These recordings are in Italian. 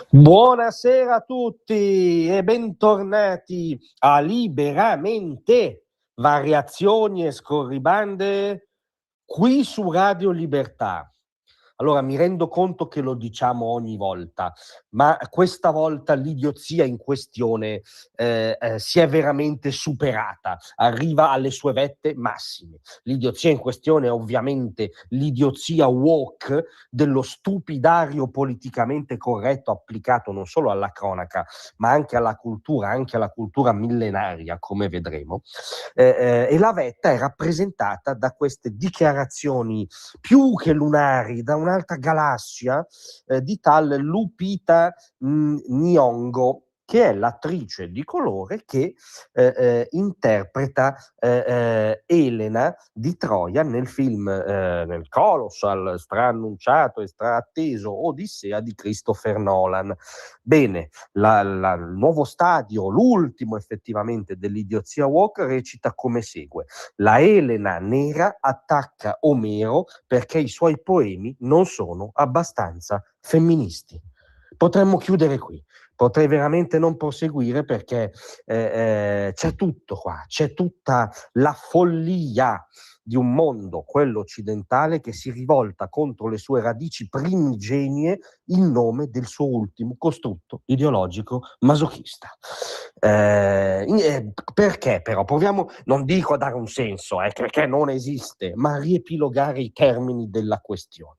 Buonasera a tutti e bentornati a Liberamente, variazioni e scorribande qui su Radio Libertà. Allora, mi rendo conto che lo diciamo ogni volta, ma questa volta l'idiozia in questione si è veramente superata, arriva alle sue vette massime. L'idiozia in questione è ovviamente l'idiozia woke dello stupidario politicamente corretto applicato non solo alla cronaca, ma anche alla cultura millenaria, come vedremo. E la vetta è rappresentata da queste dichiarazioni più che lunari, da un'altra galassia, di tal Lupita Nyong'o, che è l'attrice di colore che interpreta Elena di Troia nel film, nel colossal, straannunciato e straatteso Odissea di Christopher Nolan. Bene, il nuovo stadio, l'ultimo effettivamente dell'idiozia woke, recita come segue: la Elena nera attacca Omero perché i suoi poemi non sono abbastanza femministi. Potremmo chiudere qui. Potrei veramente non proseguire perché c'è tutto qua, c'è tutta la follia di un mondo, quello occidentale, che si rivolta contro le sue radici primigenie in nome del suo ultimo costrutto ideologico masochista. Perché però? Proviamo, non dico a dare un senso, perché non esiste, ma a riepilogare i termini della questione.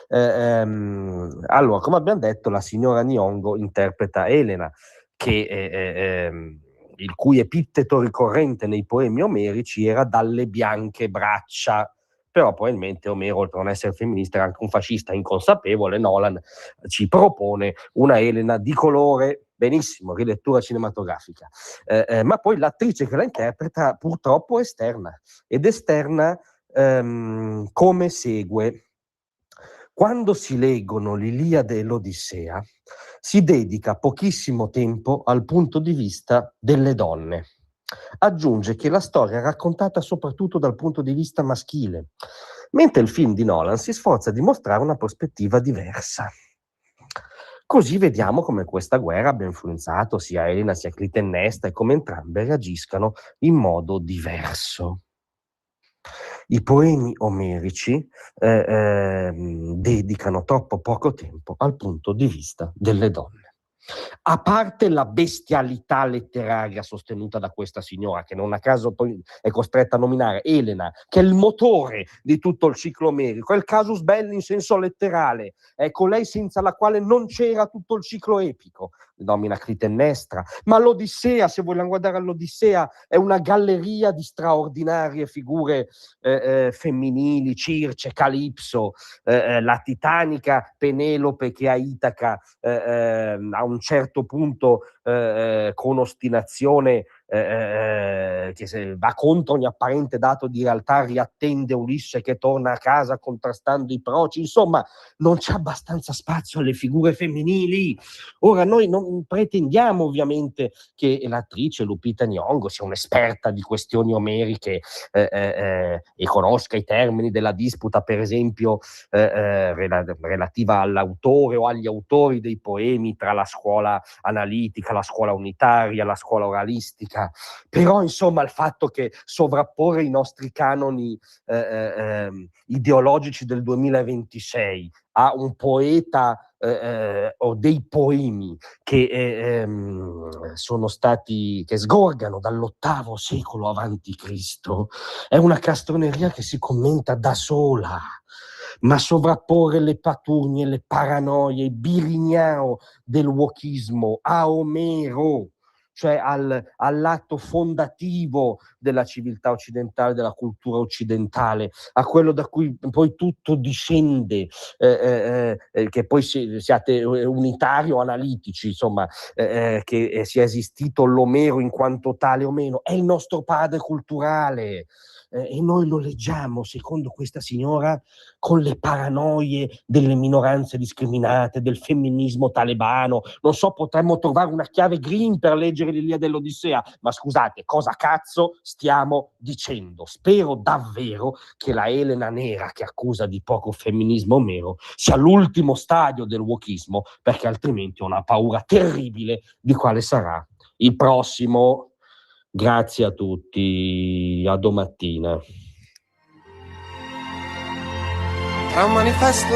Allora, come abbiamo detto, la signora Nyong'o interpreta Elena, il cui epiteto ricorrente nei poemi omerici era dalle bianche braccia. Però probabilmente Omero, oltre a non essere femminista, era anche un fascista inconsapevole. Nolan ci propone una Elena di colore. Benissimo, rilettura cinematografica. Ma poi l'attrice che la interpreta purtroppo esterna, ed esterna come segue. Quando si leggono l'Iliade e l'Odissea, si dedica pochissimo tempo al punto di vista delle donne. Aggiunge che la storia è raccontata soprattutto dal punto di vista maschile, mentre il film di Nolan si sforza di mostrare una prospettiva diversa. Così vediamo come questa guerra abbia influenzato sia Elena sia Clitennestra e come entrambe reagiscano in modo diverso. I poemi omerici dedicano troppo poco tempo al punto di vista delle donne. A parte la bestialità letteraria sostenuta da questa signora, che non a caso poi è costretta a nominare Elena, che è il motore di tutto il ciclo omerico, è il casus belli in senso letterale, è colei senza la quale non c'era tutto il ciclo epico, nomina Clitennestra, ma l'Odissea, se vogliamo guardare all'Odissea, è una galleria di straordinarie figure femminili, Circe, Calipso, la titanica Penelope che a Itaca a un certo punto con ostinazione che se va contro ogni apparente dato di realtà, riattende Ulisse che torna a casa contrastando i proci. Insomma, non c'è abbastanza spazio alle figure femminili. Ora, noi non pretendiamo ovviamente che l'attrice Lupita Nyong'o sia un'esperta di questioni omeriche e conosca i termini della disputa, per esempio relativa all'autore o agli autori dei poemi tra la scuola analitica, la scuola unitaria, la scuola oralistica. Però insomma il fatto che sovrapporre i nostri canoni ideologici del 2026 a un poeta o dei poemi che sono stati, che sgorgano dall'8° secolo avanti Cristo, è una castroneria che si commenta da sola. Ma sovrapporre le paturnie, le paranoie, il birignao del wokismo a Omero, cioè all'atto fondativo della civiltà occidentale, della cultura occidentale, a quello da cui poi tutto discende, che poi siate unitari o analitici, insomma, che sia esistito l'Omero in quanto tale o meno, è il nostro padre culturale. e noi lo leggiamo, secondo questa signora, con le paranoie delle minoranze discriminate, del femminismo talebano. Non so, potremmo trovare una chiave green per leggere l'Ilia dell'Odissea, ma scusate, cosa cazzo stiamo dicendo? Spero davvero che la Elena Nera, che accusa di poco femminismo Omero, sia l'ultimo stadio del wokismo, perché altrimenti ho una paura terribile di quale sarà il prossimo. Grazie a tutti, a domattina. Tra un manifesto